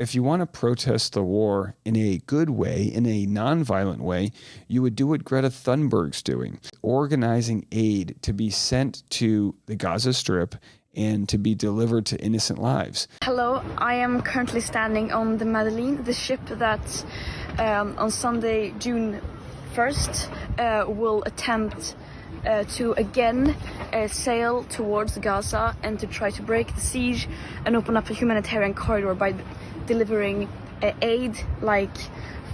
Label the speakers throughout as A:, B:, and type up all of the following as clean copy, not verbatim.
A: If you want to protest the war in a good way, in a nonviolent way, you would do what Greta Thunberg's doing, organizing aid to be sent to the Gaza Strip and to be delivered to innocent lives.
B: Hello, I am currently standing on the Madeleine, the ship that on Sunday, June 1st, will attempt to again sail towards Gaza and to try to break the siege and open up a humanitarian corridor by delivering aid like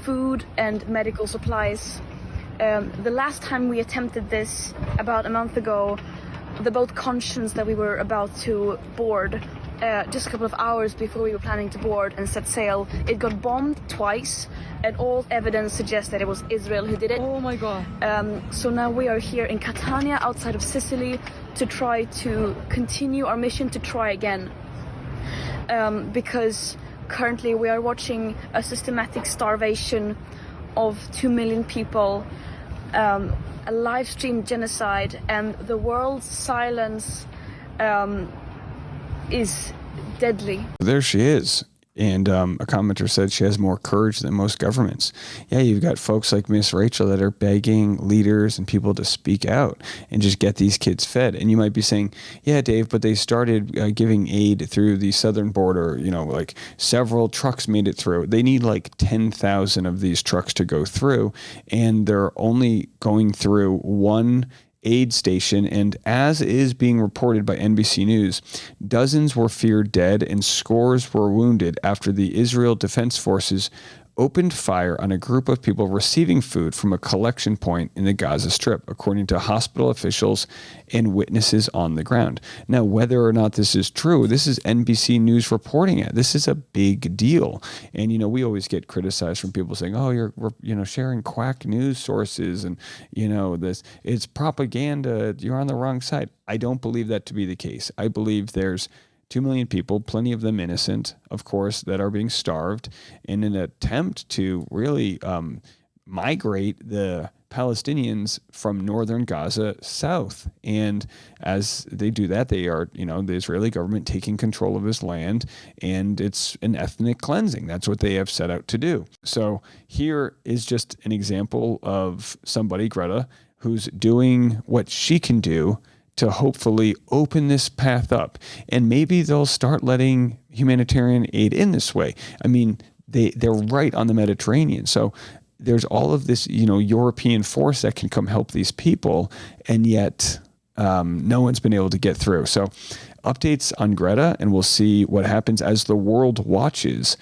B: food and medical supplies. The last time we attempted this, about a month ago, the boat Conscience that we were about to board, just a couple of hours before we were planning to board and set sail, it got bombed twice, and all evidence suggests that it was Israel who did it.
C: Oh my God.
B: So now we are here in Catania, outside of Sicily, to try to continue our mission to try again. Because currently we are watching a systematic starvation of 2 million people, a live stream genocide, and the world's silence is deadly.
A: There she is. And a commenter said she has more courage than most governments. Yeah, you've got folks like Miss Rachel that are begging leaders and people to speak out and just get these kids fed. And you might be saying, yeah, Dave, but they started giving aid through the southern border. You know, like several trucks made it through. They need like 10,000 of these trucks to go through. And they're only going through one aid station, and as is being reported by NBC News, dozens were feared dead and scores were wounded after the Israel Defense Forces opened fire on a group of people receiving food from a collection point in the Gaza Strip, according to hospital officials and witnesses on the ground. Now, whether or not this is true, this is NBC News reporting it. This is a big deal. And, you know, we always get criticized from people saying, oh, you're, sharing quack news sources and, it's propaganda. You're on the wrong side. I don't believe that to be the case. I believe there's 2 million people, plenty of them innocent, of course, that are being starved in an attempt to really migrate the Palestinians from northern Gaza south. And as they do that, they are, the Israeli government taking control of this land, and it's an ethnic cleansing. That's what they have set out to do. So here is just an example of somebody, Greta, who's doing what she can do to hopefully open this path up. And maybe they'll start letting humanitarian aid in this way. I mean, they're right on the Mediterranean. So there's all of this, European force that can come help these people. And yet no one's been able to get through. So updates on Greta, and we'll see what happens as the world watches